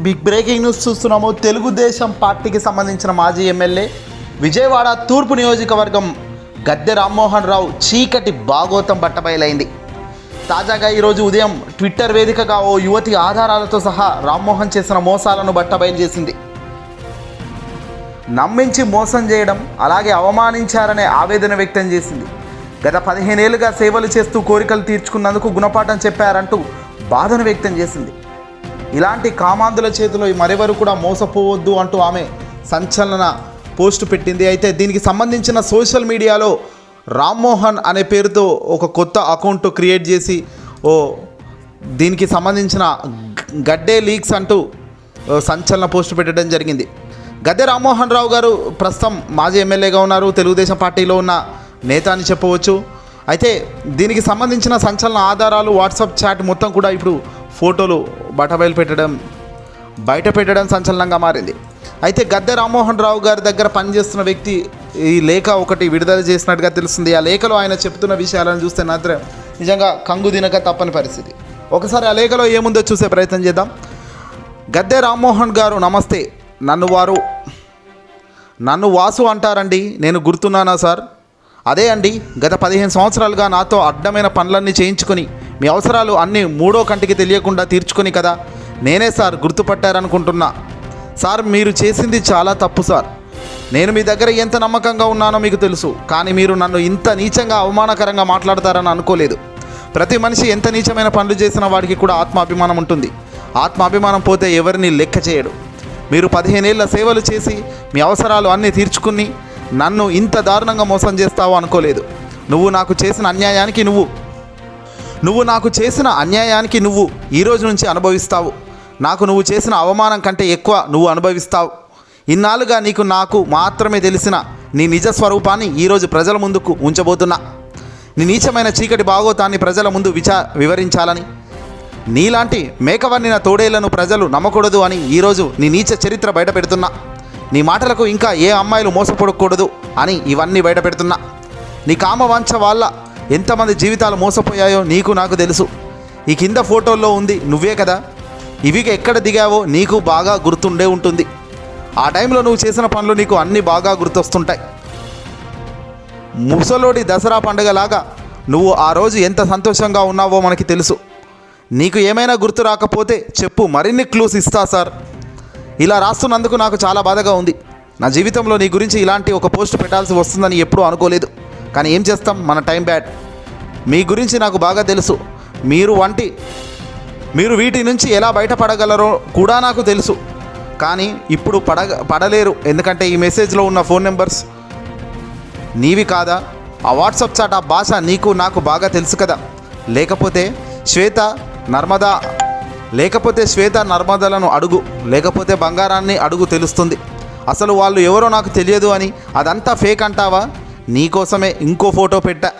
Big breaking news చూస్తున్నాము. తెలుగుదేశం పార్టీకి సంబంధించిన మాజీ ఎమ్మెల్యే విజయవాడ తూర్పు నియోజకవర్గం గద్దె రామ్మోహన్ రావు చీకటి భాగోతం బట్టబయలైంది. తాజాగా ఈరోజు ఉదయం ట్విట్టర్ వేదికగా ఓ యువతి ఆధారాలతో సహా రామ్మోహన్ చేసిన మోసాలను బట్టబయలు చేసింది. నమ్మించి మోసం చేయడం, అలాగే అవమానించారనే ఆవేదన వ్యక్తం చేసింది. గత 15 ఏళ్లుగా సేవలు చేస్తూ కోరికలు తీర్చుకున్నందుకు గుణపాఠం చెప్పారంటూ బాధను వ్యక్తం చేసింది. ఇలాంటి కామాంధుల చేతిలో మరెవరు కూడా మోసపోవద్దు అంటూ ఆమె సంచలన పోస్టు పెట్టింది. అయితే దీనికి సంబంధించిన సోషల్ మీడియాలో రామ్మోహన్ అనే పేరుతో ఒక కొత్త అకౌంట్ క్రియేట్ చేసి దీనికి సంబంధించిన గడ్డే లీక్స్ అంటూ సంచలన పోస్టు పెట్టడం జరిగింది. గద్దె రామ్మోహన్ రావు గారు ప్రస్తుతం మాజీ ఎమ్మెల్యేగా ఉన్నారు. తెలుగుదేశం పార్టీలో ఉన్న నేత అని చెప్పవచ్చు. అయితే దీనికి సంబంధించిన సంచలన ఆధారాలు, వాట్సాప్ చాట్ మొత్తం కూడా ఇప్పుడు ఫోటోలు బయట పెట్టడం సంచలనంగా మారింది. అయితే గద్దె రామ్మోహన్ రావు గారి దగ్గర పనిచేస్తున్న వ్యక్తి ఈ లేఖ ఒకటి విడుదల చేసినట్టుగా తెలుస్తుంది. ఆ లేఖలో ఆయన చెప్తున్న విషయాలను చూస్తే మాత్రం నిజంగా కంగు తినక తప్పని పరిస్థితి. ఒకసారి ఆ లేఖలో ఏముందో చూసే ప్రయత్నం చేద్దాం. గద్దె రామ్మోహన్ గారు, నమస్తే. నన్ను వాసు అంటారండి. నేను గుర్తున్నానా సార్? అదే అండి, గత 15 సంవత్సరాలుగా నాతో అడ్డమైన పనులన్నీ చేయించుకొని మీ అవసరాలు అన్నీ మూడో కంటికి తెలియకుండా తీర్చుకొని కదా. నేనే సార్, గుర్తుపట్టారనుకుంటున్నా. సార్, మీరు చేసింది చాలా తప్పు సార్. నేను మీ దగ్గర ఎంత నమ్మకంగా ఉన్నానో మీకు తెలుసు. కానీ మీరు నన్ను ఇంత నీచంగా, అవమానకరంగా మాట్లాడతారని అనుకోలేదు. ప్రతి మనిషి ఎంత నీచమైన పనులు చేసిన వాడికి కూడా ఆత్మాభిమానం ఉంటుంది. ఆత్మాభిమానం పోతే ఎవరిని లెక్క చేయడు. మీరు 15 ఏళ్ల సేవలు చేసి మీ అవసరాలు అన్నీ తీర్చుకుని నన్ను ఇంత దారుణంగా మోసం చేస్తావో అనుకోలేదు. నువ్వు నాకు చేసిన అన్యాయానికి నువ్వు ఈ రోజు నుంచి అనుభవిస్తావు. నువ్వు చేసిన అవమానం కంటే ఎక్కువ నువ్వు అనుభవిస్తావు. ఇన్నాళ్ళుగా నాకు మాత్రమే తెలిసిన నీ నిజ స్వరూపాన్ని ఈరోజు ప్రజల ముందుకు ఉంచబోతున్నా. నీ నీచమైన చీకటి భాగోతాన్ని ప్రజల ముందు వివరించాలని, నీలాంటి మేకవన్నిన తోడేళ్లను ప్రజలు నమ్మకూడదు అని ఈరోజు నీ నీచ చరిత్ర బయట పెడుతున్నా. నీ మాటలకు ఇంకా ఏ అమ్మాయిలు మోసపడకూడదు అని ఇవన్నీ బయట పెడుతున్నా. నీ కామవాంఛ వల్ల ఎంతమంది జీవితాలు మోసపోయాయో నాకు తెలుసు. ఈ కింద ఫోటోల్లో ఉంది నువ్వే కదా. ఇవి ఎక్కడ దిగావో నీకు బాగా గుర్తుండే ఉంటుంది. ఆ టైంలో నువ్వు చేసిన పనులు నీకు అన్నీ బాగా గుర్తొస్తుంటాయి. ముసలోడి దసరా పండుగలాగా నువ్వు ఆ రోజు ఎంత సంతోషంగా ఉన్నావో మనకి తెలుసు. నీకు ఏమైనా గుర్తు రాకపోతే చెప్పు, మరిన్ని క్లూస్ ఇస్తా సార్. ఇలా రాస్తున్నందుకు నాకు చాలా బాధగా ఉంది. నా జీవితంలో నీ గురించి ఇలాంటి ఒక పోస్ట్ పెట్టాల్సి వస్తుందని ఎప్పుడూ అనుకోలేదు. కానీ ఏం చేస్తాం, మన టైం బ్యాడ్. మీ గురించి నాకు బాగా తెలుసు. మీరు వీటి నుంచి ఎలా బయటపడగలరో కూడా నాకు తెలుసు. కానీ ఇప్పుడు పడలేరు. ఎందుకంటే ఈ మెసేజ్లో ఉన్న ఫోన్ నెంబర్స్ నీవి కాదా? ఆ వాట్సాప్ చాట్, ఆ భాష నాకు బాగా తెలుసు కదా. లేకపోతే శ్వేత నర్మదలను అడుగు, లేకపోతే బంగారాన్ని అడుగు, తెలుస్తుంది. అసలు వాళ్ళు ఎవరో నాకు తెలియదు అని అదంతా ఫేక్ అంటావా? నీకోసమే ఇంకో ఫోటో పెట్టా.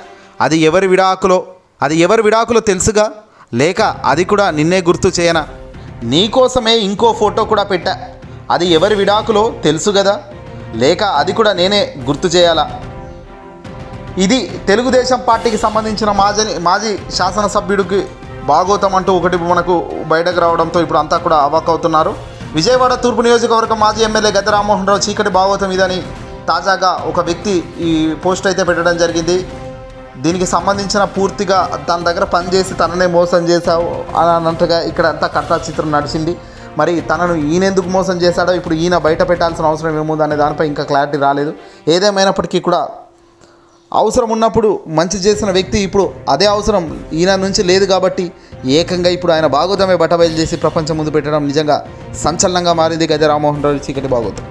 అది ఎవరి విడాకులో తెలుసుగా. లేక అది కూడా నిన్నే గుర్తు చేయనా? నీకోసమే ఇంకో ఫోటో కూడా పెట్టా. అది ఎవరి విడాకులో తెలుసు కదా. లేక అది కూడా నేనే గుర్తు చేయాలా? ఇది తెలుగుదేశం పార్టీకి సంబంధించిన మాజీ శాసనసభ్యుడికి భాగోతం అంటూ ఒకటి మనకు బయటకు రావడంతో ఇప్పుడు అంతా కూడా అవాక్కవుతున్నారు. విజయవాడ తూర్పు నియోజకవర్గం మాజీ ఎమ్మెల్యే గద్దె రామ్మోహన్ రావు చీకటి భాగోతం ఇదని తాజాగా ఒక వ్యక్తి ఈ పోస్ట్ అయితే పెట్టడం జరిగింది. దీనికి సంబంధించిన పూర్తిగా తన దగ్గర పనిచేసి తననే మోసం చేశావు అని అన్నట్టుగా ఇక్కడ అంతా కట్టా చిత్రం నడిచింది. మరి తనను ఈయనెందుకు మోసం చేశాడో ఇప్పుడు ఈయన బయట పెట్టాల్సిన అవసరం ఏముంది అనే దానిపై ఇంకా క్లారిటీ రాలేదు. ఏదేమైనప్పటికీ కూడా అవసరం ఉన్నప్పుడు మంచి చేసిన వ్యక్తి ఇప్పుడు అదే అవసరం ఈయన నుంచి లేదు కాబట్టి ఏకంగా ఇప్పుడు ఆయన భాగోతమే బట్టబయలు చేసి ప్రపంచం ముందు పెట్టడం నిజంగా సంచలనంగా మారింది గద్దె రామ్మోహన్ రావు చీకటి భాగోతం.